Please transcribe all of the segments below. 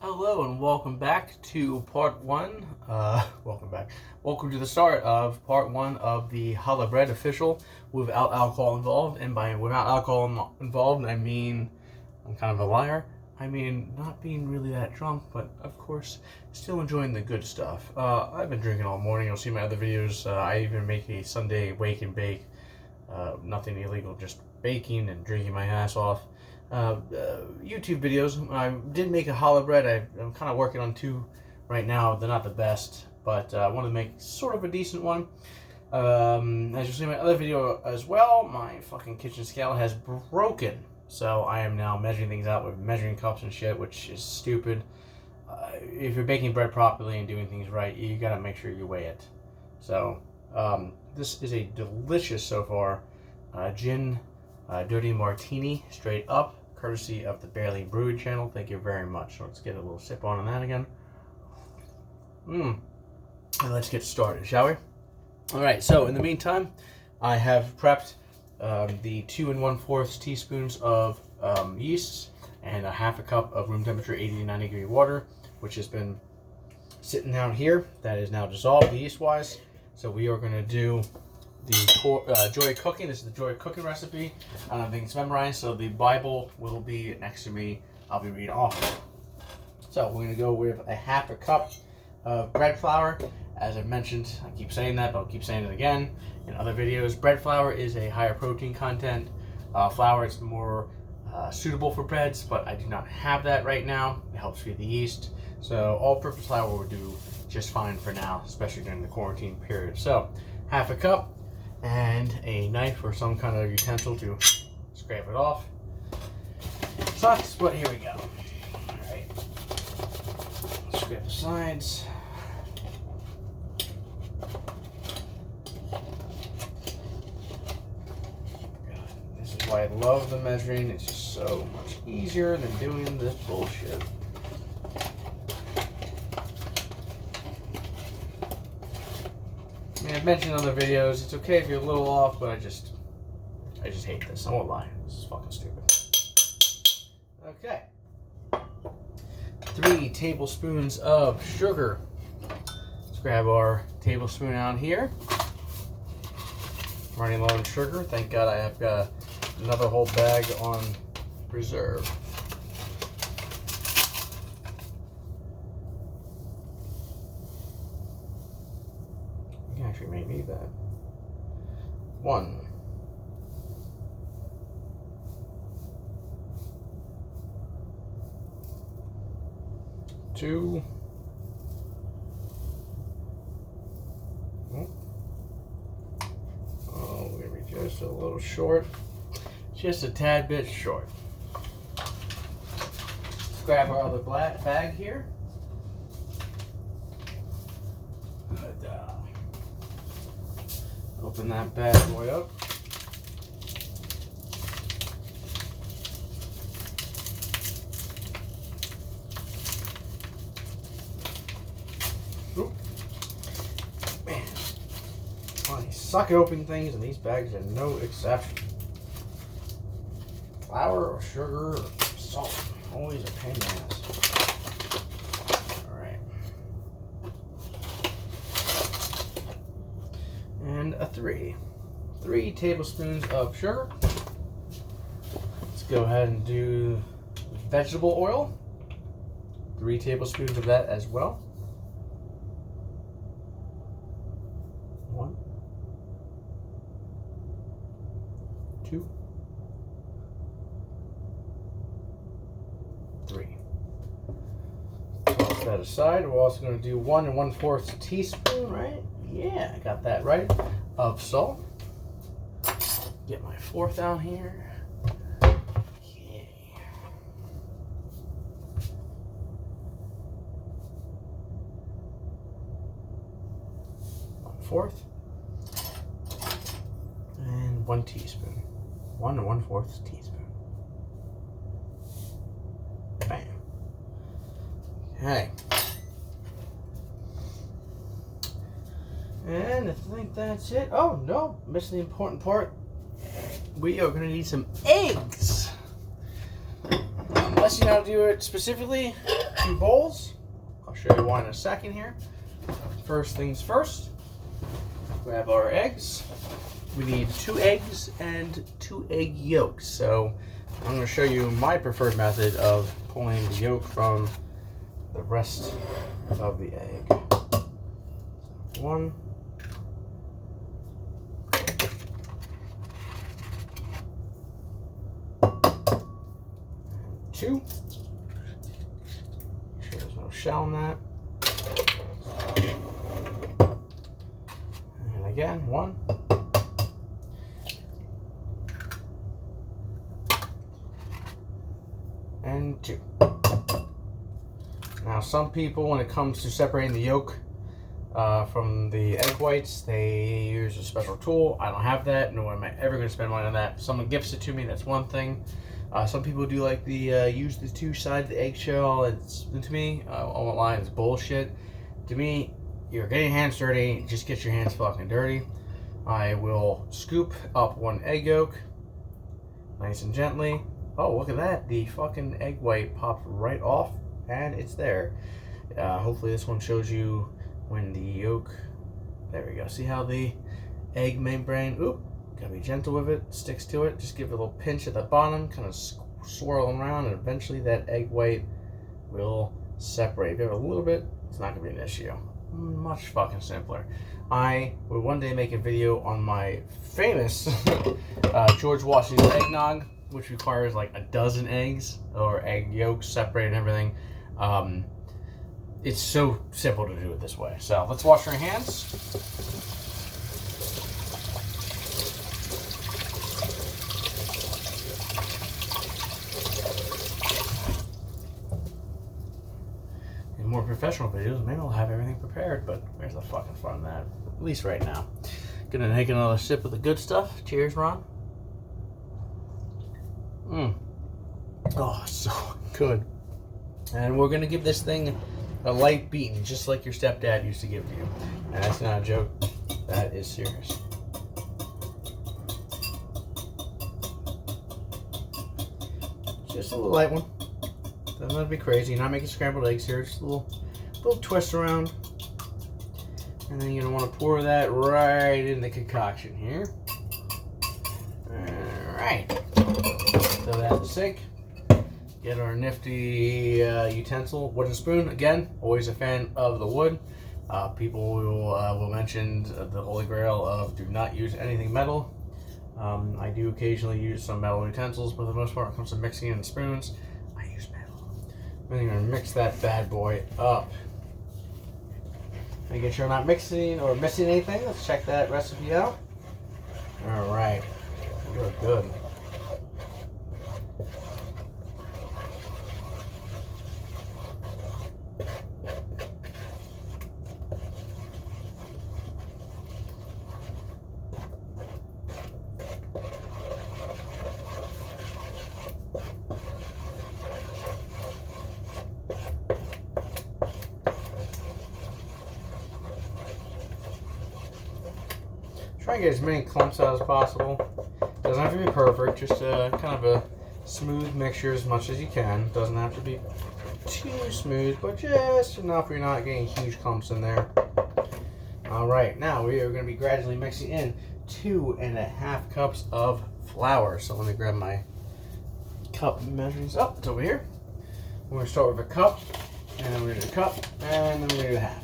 Hello and welcome back to part one. Welcome to the start of part one of the Challah bread official without alcohol involved. And by without alcohol involved, I mean I'm kind of a liar. I mean not being really that drunk, but of course still enjoying the good stuff. I've been drinking all morning. You'll see my other videos. I even make a Sunday wake and bake. Nothing illegal, just baking and drinking my ass off. YouTube videos. I did make a challah bread. I'm kind of working on two right now. They're not the best, but I want to make sort of a decent one. As you'll see in my other video as well, my fucking kitchen scale has broken. So I am now measuring things out with measuring cups and shit, which is stupid. If you're baking bread properly and doing things right, you gotta make sure you weigh it. So this is a delicious so far gin dirty martini, straight up, courtesy of the Barely Brewed channel. Thank you very much. So let's get a little sip on that again. And let's get started, shall we? All right. So in the meantime, I have prepped the 2 1/4 teaspoons of yeast and a half a cup of room temperature 80 to 90 degree water, which has been sitting down here. That is now dissolved yeast wise. So we are going to do the Joy Cooking. This is the Joy Cooking recipe. I don't think it's memorized, so the Bible will be next to me. I'll be reading off of it. So we're going to go with a half a cup of bread flour. As I mentioned, I keep saying that, but I'll keep saying it again in other videos. Bread flour is a higher protein content. Flour is more suitable for breads, but I do not have that right now. It helps feed the yeast. So all-purpose flour will do just fine for now, especially during the quarantine period. So half a cup. And a knife or some kind of utensil to scrape it off. Sucks, but here we go. Alright. Scrape the sides. This is why I love the measuring. It's just so much easier than doing this bullshit. I mean, I've mentioned in other videos, it's okay if you're a little off, but I just hate this. I won't lie. This is fucking stupid. Okay. 3 tablespoons of sugar. Let's grab our tablespoon out here. Running low on sugar. Thank God I have got another whole bag on reserve. Actually may need that. 1. 2. Oh, we're gonna be just a little short. Just a tad bit short. Let's grab our other black bag here. Open that bad boy up. Oop. Man, I suck at opening things, and these bags are no exception. Flour or sugar or salt, always a pain in the ass. And a 3 tablespoons of sugar. Let's go ahead and do vegetable oil. 3 tablespoons of that as well. 1, 2, 3. Toss that aside. We're also going to do 1 1/4 teaspoon, right? Yeah, I got that right. Of salt. Get my 4th out here. Okay. 1/4. And 1 teaspoon. 1 1/4 teaspoon. Bam. Okay. And I think that's it. Oh, no. Missed the important part. We are going to need some eggs. Unless you know how to do it specifically, 2 bowls. I'll show you why in a second here. First things first, grab our eggs. We need 2 eggs and 2 egg yolks. So I'm going to show you my preferred method of pulling the yolk from the rest of the egg. 1. 2. Make sure there's no shell in that. And again, 1. And 2. Now, some people, when it comes to separating the yolk from the egg whites, they use a special tool. I don't have that, nor am I ever going to spend money on that. If someone gifts it to me, that's one thing. Some people do like the use the 2 sides of the eggshell. To me, I won't lie, it's bullshit. To me, you're getting your hands dirty, just get your hands fucking dirty. I will scoop up 1 egg yolk, nice and gently. Oh, look at that, the fucking egg white popped right off, and it's there. Hopefully this one shows you when the yolk, there we go. See how the egg membrane, oop, gotta be gentle with it, sticks to it. Just give it a little pinch at the bottom, kind of swirl them around, and eventually that egg white will separate. If you have a little bit, it's not gonna be an issue. Much fucking simpler. I will one day make a video on my famous George Washington eggnog, which requires like a dozen eggs or egg yolks separated and everything. It's so simple to do it this way. So let's wash our hands. In more professional videos, maybe I'll have everything prepared, but where's the fucking fun in that? At least right now. Gonna take another sip of the good stuff. Cheers, Ron. Oh, so good. And we're gonna give this thing a light beating, just like your stepdad used to give to you. And that's not a joke. That is serious. Just a little light one. Doesn't have to be crazy. You're not making scrambled eggs here. Just a little twist around. And then you're gonna want to pour that right in the concoction here. Alright. Throw that in the sink. Get our nifty utensil, wooden spoon. Again, always a fan of the wood. People will mention the holy grail of do not use anything metal. I do occasionally use some metal utensils, but for the most part, when it comes to mixing in spoons, I use metal. I'm going to mix that bad boy up. Making sure I'm not mixing or missing anything. Let's check that recipe out. All right, we're good. Try and get as many clumps out as possible. Doesn't have to be perfect, just kind of a smooth mixture as much as you can. Doesn't have to be too smooth, but just enough where you're not getting huge clumps in there. Alright, now we are going to be gradually mixing in 2.5 cups of flour. So let me grab my cup measurements. Oh, it's over here. We're going to start with a cup, and then we're going to do a cup, and then we're going to do a half.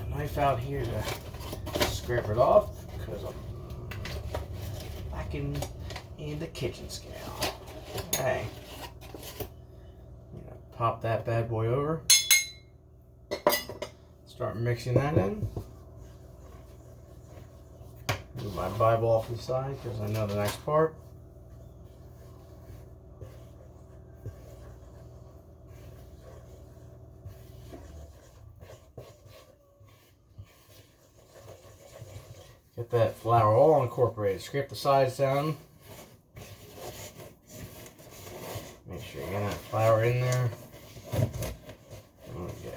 Knife out here to scrape it off because I'm lacking in the kitchen scale. Okay, I'm gonna pop that bad boy over. Start mixing that in. Move my Bible off to the side because I know the next part. Get that flour all incorporated. Scrape the sides down. Make sure you get that flour in there. Oh yeah,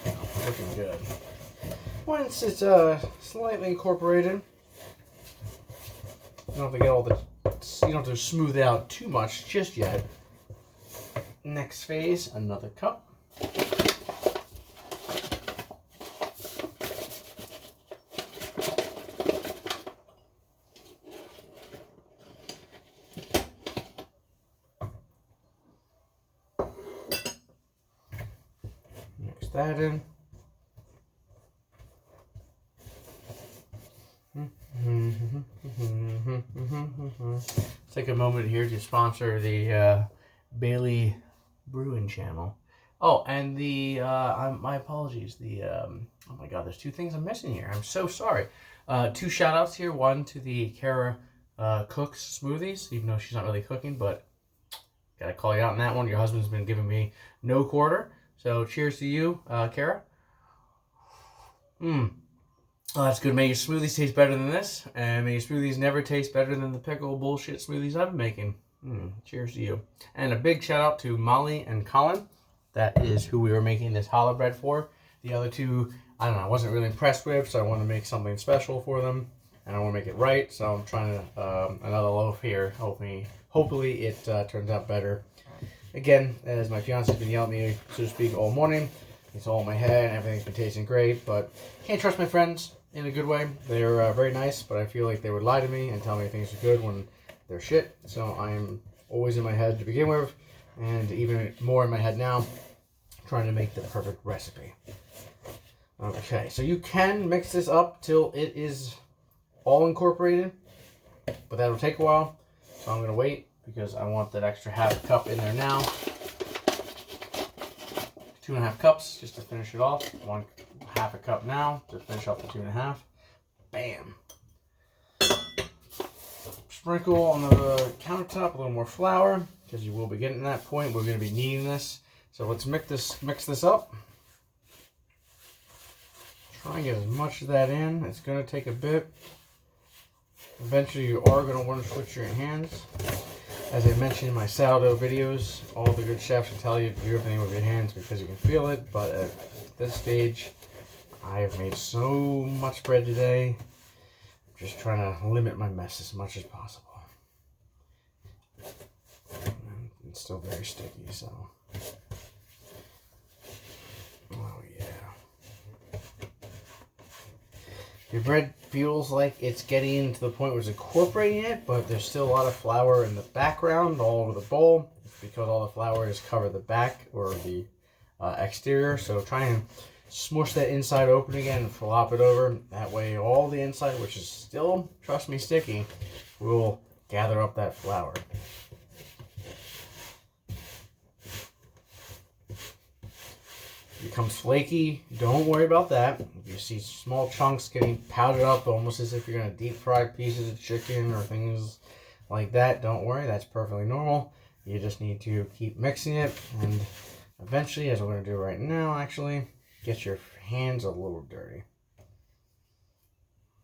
there we go. Looking good. Once it's slightly incorporated, you don't have to get all the you don't have to smooth it out too much just yet. Next phase, another cup. Mix that in. Let's take a moment here to sponsor the Bailey Brewing channel. Oh, and the my apologies. The oh my God, there's two things I'm missing here. I'm so sorry. Two shout outs here. One to the Kara Cooks Smoothies, even though she's not really cooking, but gotta call you out on that one. Your husband's been giving me no quarter, so cheers to you, Kara. Oh, that's good. May your smoothies taste better than this, and may your smoothies never taste better than the pickle bullshit smoothies I've been making. Cheers to you. And a big shout out to Molly and Colin. That is who we were making this challah bread for. The other two, I don't know, I wasn't really impressed with, so I want to make something special for them, and I want to make it right, so I'm trying to, another loaf here. Hopefully it turns out better. Again, as my fiance's been yelling at me, so to speak, all morning. It's all in my head, and everything's been tasting great, but can't trust my friends in a good way. They're very nice, but I feel like they would lie to me and tell me things are good when they're shit. So I'm always in my head to begin with, and even more in my head now, trying to make the perfect recipe. Okay, so you can mix this up till it is all incorporated, but that'll take a while. So I'm going to wait because I want that extra half cup in there now. 2.5 cups just to finish it off. Half a cup now to finish off the 2.5. Bam. Sprinkle on the countertop a little more flour because you will be getting to that point. We're going to be needing this. So let's mix this up. Try and get as much of that in. It's going to take a bit. Eventually you are going to want to switch your hands. As I mentioned in my sourdough videos, all the good chefs will tell you to do everything with your hands because you can feel it. But at this stage, I have made so much bread today. I'm just trying to limit my mess as much as possible. And it's still very sticky, so. Oh yeah. Your bread feels like it's getting to the point where it's incorporating it, but there's still a lot of flour in the background all over the bowl. It's because all the flour has covered the back or the exterior. So try and smush that inside open again and flop it over. That way all the inside, which is still, trust me, sticky, will gather up that flour. If it becomes flaky, don't worry about that. If you see small chunks getting powdered up almost as if you're going to deep fry pieces of chicken or things like that, don't worry, that's perfectly normal. You just need to keep mixing it, and eventually, as we're going to do right now actually, get your hands a little dirty.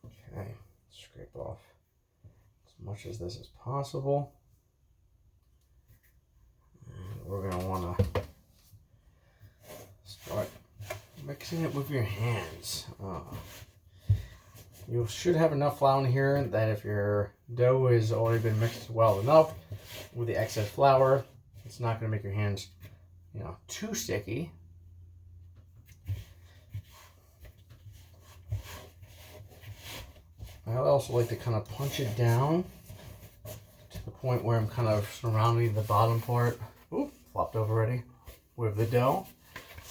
Okay, scrape off as much as this as possible. And we're going to want to start mixing it with your hands. You should have enough flour in here that if your dough has already been mixed well enough with the excess flour, it's not going to make your hands, too sticky. I also like to kind of punch it down to the point where I'm kind of surrounding the bottom part. Oop, flopped over already with the dough.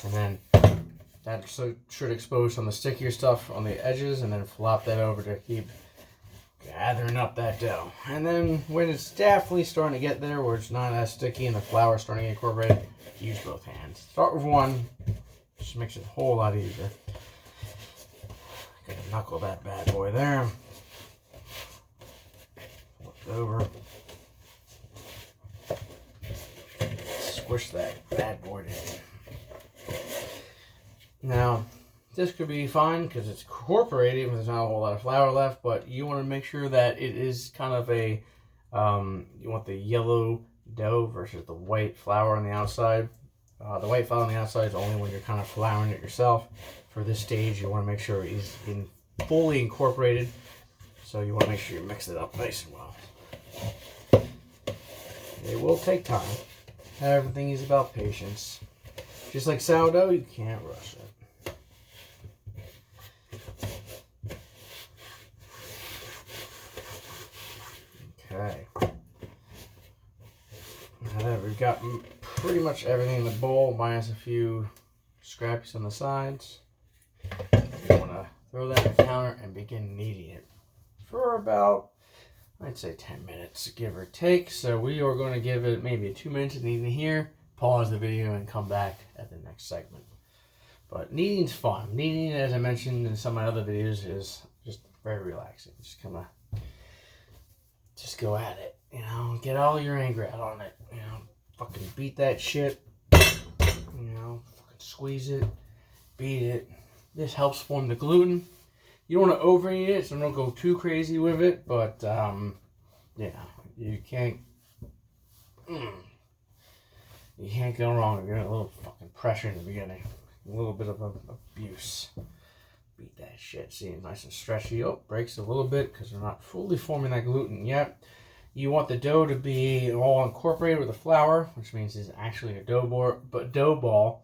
And then that should expose some of the stickier stuff on the edges, and then flop that over to keep gathering up that dough. And then when it's definitely starting to get there where it's not as sticky and the flour is starting to incorporate, use both hands. Start with one, just makes it a whole lot easier. Gonna knuckle that bad boy there. Flip it over. Squish that bad boy down. Now, this could be fine because it's incorporated and there's not a whole lot of flour left, but you want to make sure that it is kind of a, you want the yellow dough versus the white flour on the outside. The white flour on the outside is only when you're kind of flouring it yourself. For this stage, you want to make sure it is fully incorporated, so you want to make sure you mix it up nice and well. It will take time. Everything is about patience. Just like sourdough, you can't rush it. Okay. Now we've got pretty much everything in the bowl, minus a few scraps on the sides. You want to throw that in the counter and begin kneading it for about, I'd say 10 minutes, give or take. So we are going to give it maybe 2 minutes of kneading here, pause the video, and come back at the next segment. But kneading's fun. Kneading, as I mentioned in some of my other videos, is just very relaxing. Just kind of, just go at it, you know, get all your anger out on it, you know, fucking beat that shit, you know, fucking squeeze it, beat it. This helps form the gluten. You don't want to overeat it, so don't go too crazy with it, but, yeah, you can't go wrong. You're getting a little fucking pressure in the beginning, a little bit of abuse. Beat that shit. See, it's nice and stretchy. Oh, breaks a little bit because we're not fully forming that gluten yet. You want the dough to be all incorporated with the flour, which means it's actually a dough ball.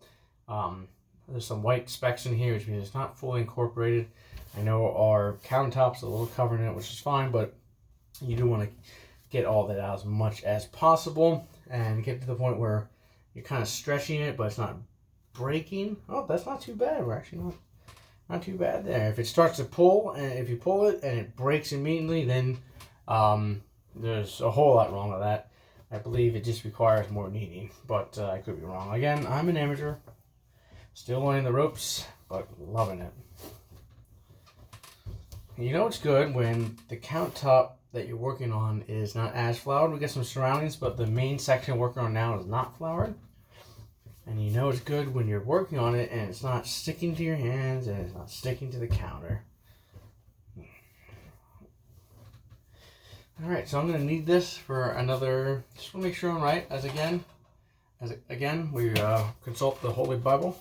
There's some white specks in here, which means it's not fully incorporated. I know our countertop's a little covered in it, which is fine, but you do want to get all that out as much as possible and get to the point where you're kind of stretching it, but it's not breaking. Oh, that's not too bad. We're actually not too bad there. If it starts to pull, and if you pull it and it breaks immediately, then there's a whole lot wrong with that. I believe it just requires more kneading, but I could be wrong. Again, I'm an amateur, still learning the ropes, but loving it. You know it's good when the countertop that you're working on is not as floured. We get some surroundings, but the main section we're working on now is not floured. And you know it's good when you're working on it and it's not sticking to your hands and it's not sticking to the counter. Alright, so I'm going to knead this for another, just want to make sure I'm right, as again, we consult the Holy Bible.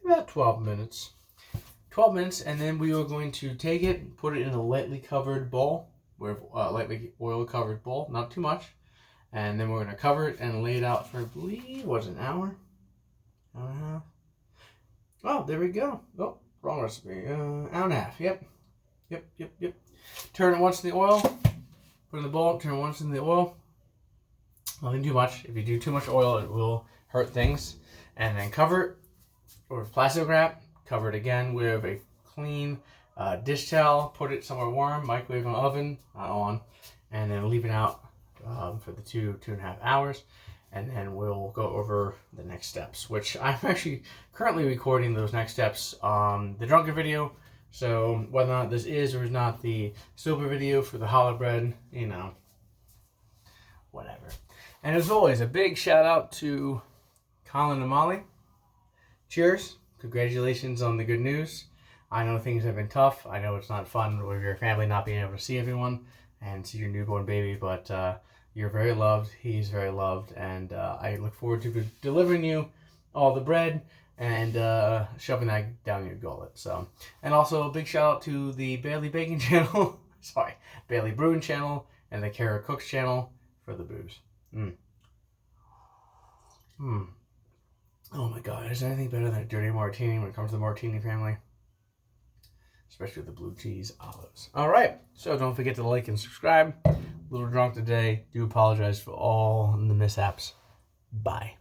About 12 minutes. 12 minutes, and then we are going to take it, put it in a lightly covered bowl, lightly oil covered bowl, not too much. And then we're going to cover it and lay it out for, I believe, what's an hour? Hour and a half? Oh, there we go. Oh, wrong recipe. Hour and a half. Yep. Turn it once in the oil. Put it in the bowl. Turn it once in the oil. Nothing too much. If you do too much oil, it will hurt things. And then cover it with plastic wrap. Cover it again with a clean dish towel. Put it somewhere warm. Microwave in the oven. Not on. And then leave it out for the 2.5 hours, and then we'll go over the next steps, which I'm actually currently recording those next steps on the drunken video. So whether or not this is or is not the sober video for the challah bread, you know, whatever. And as always, a big shout out to Colin and Molly. Cheers. Congratulations on the good news. I know things have been tough. I know it's not fun with your family not being able to see everyone and see your newborn baby, but you're very loved, he's very loved, and I look forward to delivering you all the bread and shoving that down your gullet. So, and also a big shout out to the Bailey Bacon channel, sorry, Bailey Brewing channel, and the Kara Cooks channel for the booze. Oh my God, is there anything better than a dirty martini when it comes to the martini family? Especially with the blue cheese olives. All right, so don't forget to like and subscribe. A little drunk today. Do apologize for all the mishaps. Bye.